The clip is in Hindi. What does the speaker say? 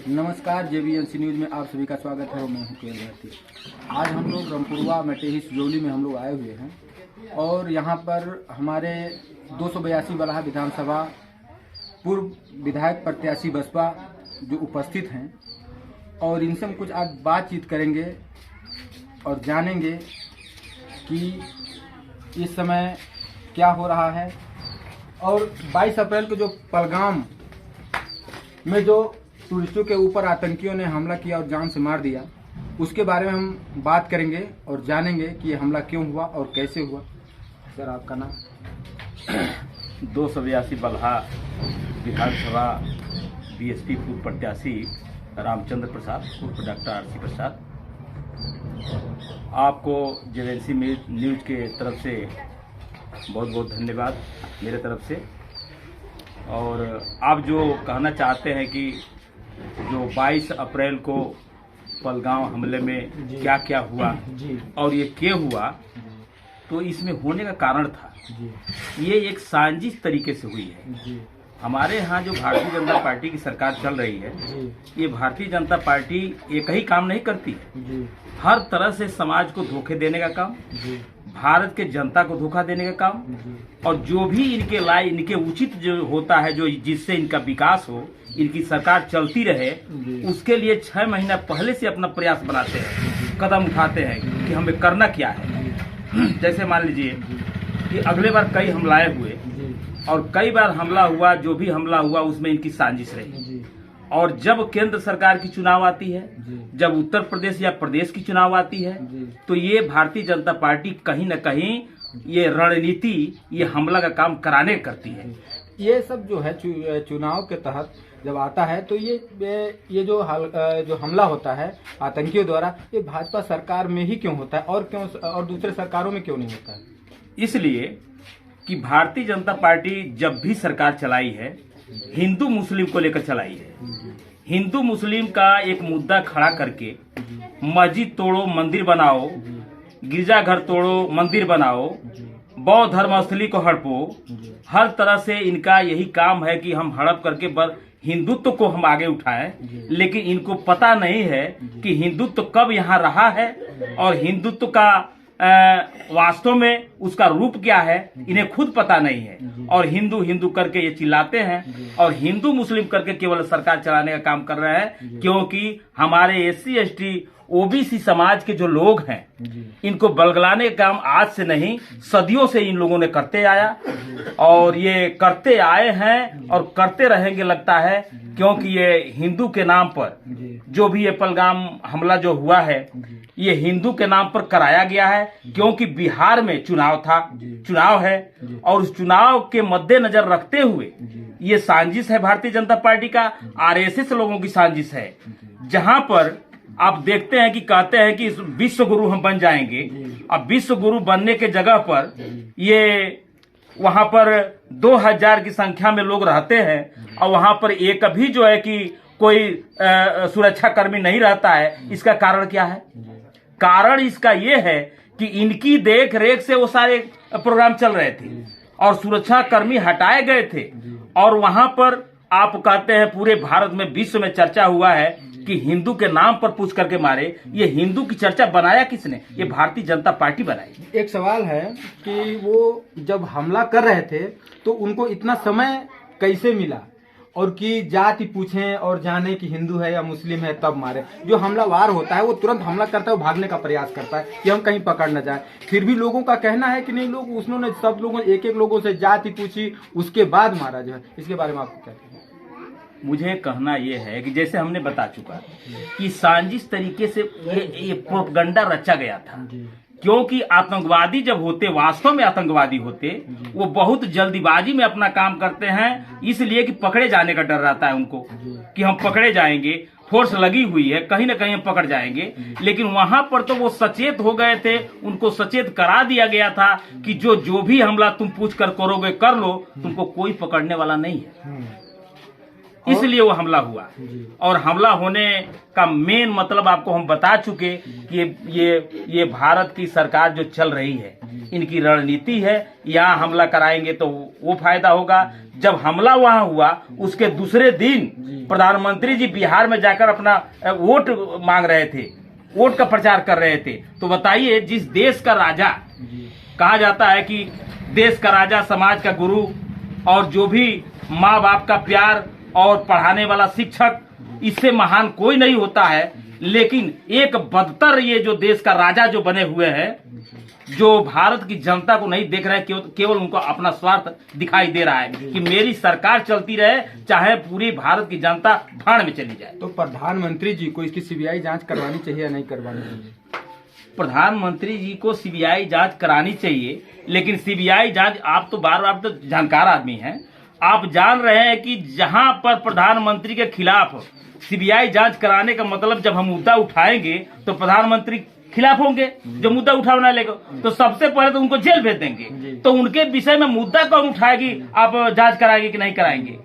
नमस्कार, JBNC न्यूज़ में आप सभी का स्वागत है। मैं हूं केएल भारती। आज हम लोग रामपुरवा मटेही सुजौली में हम लोग आए हुए हैं और यहां पर हमारे 282 बलहा विधानसभा पूर्व विधायक प्रत्याशी बसपा जो उपस्थित हैं और इनसे हम कुछ आज बातचीत करेंगे और जानेंगे कि इस समय क्या हो रहा है। और 22 अप्रैल को जो पहलगाम में जो टूरिस्टों के ऊपर आतंकियों ने हमला किया और जान से मार दिया, उसके बारे में हम बात करेंगे और जानेंगे कि ये हमला क्यों हुआ और कैसे हुआ। सर, आपका नाम? 282 बलहा विधानसभा बीएसपी पूर्व प्रत्याशी रामचंद्र प्रसाद उर्फ डॉक्टर आरसी प्रसाद। आपको JBNC न्यूज़ के तरफ से बहुत बहुत धन्यवाद मेरे तरफ से। और आप जो कहना चाहते हैं कि जो 22 अप्रैल को पहलगाम हमले में क्या क्या हुआ और ये क्यों हुआ, तो इसमें होने का कारण था ये एक साजिश तरीके से हुई है। हमारे यहाँ जो भारतीय जनता पार्टी की सरकार चल रही है, ये भारतीय जनता पार्टी एक ही काम नहीं करती है, हर तरह से समाज को धोखे देने का काम, भारत के जनता को धोखा देने का काम, और जो भी इनके उचित जो होता है, जो जिससे इनका विकास हो, इनकी सरकार चलती रहे, उसके लिए 6 महीना पहले से अपना प्रयास बनाते हैं, कदम उठाते हैं कि हमें करना क्या है। जैसे मान लीजिए कि अगले बार कई हमलाएं हुए और कई बार हमला हुआ, जो भी हमला हुआ उसमें इनकी साजिश रही। और जब केंद्र सरकार की चुनाव आती है, जब उत्तर प्रदेश या प्रदेश की चुनाव आती है, तो ये भारतीय जनता पार्टी कहीं न कहीं ये रणनीति, ये हमला का काम कराने करती है। ये सब जो है चुनाव के तहत जब आता है तो ये जो हमला होता है आतंकियों द्वारा, ये भाजपा सरकार में ही क्यों होता है और दूसरे सरकारों में क्यों नहीं होता है? इसलिए कि भारतीय जनता पार्टी जब भी सरकार चलाई है, हिंदू मुस्लिम को लेकर चलाई है। हिंदू मुस्लिम का एक मुद्दा खड़ा करके मस्जिद तोड़ो मंदिर बनाओ, गिरजाघर तोड़ो मंदिर बनाओ, बौद्ध धर्म स्थली को हड़पो, हर तरह से इनका यही काम है कि हम हड़प करके हिंदुत्व को हम आगे उठाएं। लेकिन इनको पता नहीं है कि हिंदुत्व कब यहाँ रहा है और हिंदुत्व का वास्तव में उसका रूप क्या है, इन्हें खुद पता नहीं है। और हिंदू हिंदू करके ये चिल्लाते हैं और हिंदू मुस्लिम करके केवल सरकार चलाने का काम कर रहे हैं, क्योंकि हमारे SC ST OBC समाज के जो लोग हैं, इनको बलगलाने का काम आज से नहीं, सदियों से इन लोगों ने करते आया और ये करते आए हैं और करते रहेंगे लगता है, क्योंकि ये हिंदू के नाम पर जो भी ये पहलगाम हमला जो हुआ है, ये हिंदू के नाम पर कराया गया है। क्योंकि बिहार में चुनाव है और उस चुनाव के मद्देनजर रखते हुए ये साजिश है भारतीय जनता पार्टी का, RSS लोगों की साजिश है, जहां पर आप देखते हैं कि कहते हैं कि विश्व गुरु हम बन जाएंगे। अब विश्व गुरु बनने के जगह पर ये वहां पर 2000 की संख्या में लोग रहते हैं और वहां पर एक भी जो है कि कोई सुरक्षा कर्मी नहीं रहता है। इसका कारण क्या है? कारण इसका ये है कि इनकी देख रेख से वो सारे प्रोग्राम चल रहे थे और सुरक्षा कर्मी हटाए गए थे। और वहां पर आप कहते हैं पूरे भारत में, विश्व में चर्चा हुआ है कि हिंदू के नाम पर पूछ करके मारे। ये हिंदू की चर्चा बनाया किसने? ये भारतीय जनता पार्टी बनाई। एक सवाल है कि वो जब हमला कर रहे थे तो उनको इतना समय कैसे मिला और कि जाति पूछें और जाने कि हिंदू है या मुस्लिम है तब मारे? जो हमलावार होता है वो तुरंत हमला करता है, वो भागने का प्रयास करता है कि हम कहीं पकड़ न जाए। फिर भी लोगों का कहना है कि नहीं, लोग उन्होंने सब लोगों एक लोगों से जाति पूछी, उसके बाद मारा जो है। इसके बारे में आपको क्या कहना है? मुझे कहना यह है कि जैसे हमने बता चुका कि साजिश तरीके से ये प्रोपगंडा रचा गया था। क्योंकि आतंकवादी जब होते, वास्तव में आतंकवादी होते, वो बहुत जल्दीबाजी में अपना काम करते हैं, इसलिए कि पकड़े जाने का डर रहता है उनको कि हम पकड़े जाएंगे, फोर्स लगी हुई है, कहीं ना कहीं हम पकड़ जाएंगे। लेकिन वहां पर तो वो सचेत हो गए थे, उनको सचेत करा दिया गया था कि जो भी हमला तुम पूछ कर करोगे कर लो, तुमको कोई पकड़ने वाला नहीं है। इसलिए वो हमला हुआ। और हमला होने का मेन मतलब आपको हम बता चुके कि ये भारत की सरकार जो चल रही है, इनकी रणनीति है। यहाँ हमला कराएंगे तो वो फायदा होगा। जब हमला वहां हुआ उसके दूसरे दिन प्रधानमंत्री जी बिहार में जाकर अपना वोट मांग रहे थे, वोट का प्रचार कर रहे थे। तो बताइए, जिस देश का राजा कहा जाता है कि देश का राजा, समाज का गुरु, और जो भी माँ बाप का प्यार और पढ़ाने वाला शिक्षक, इससे महान कोई नहीं होता है। लेकिन एक बदतर ये जो देश का राजा जो बने हुए हैं, जो भारत की जनता को नहीं देख रहे हैं, केवल उनको अपना स्वार्थ दिखाई दे रहा है कि मेरी सरकार चलती रहे, चाहे पूरी भारत की जनता भाड़ में चली जाए। तो प्रधानमंत्री जी को इसकी सीबीआई जांच करवानी चाहिए या नहीं करवानी चाहिए? प्रधानमंत्री जी को सीबीआई जांच करानी चाहिए, लेकिन सीबीआई जांच, आप तो बार बार तो जानकार आदमी हैं, आप जान रहे हैं कि जहां पर प्रधानमंत्री के खिलाफ सीबीआई जांच कराने का मतलब, जब हम मुद्दा उठाएंगे तो प्रधानमंत्री खिलाफ होंगे, जो मुद्दा उठाना लेगा तो सबसे पहले तो उनको जेल भेज देंगे। तो उनके विषय में मुद्दा कौन उठाएगी, आप जांच कराएंगे कि नहीं कराएंगे?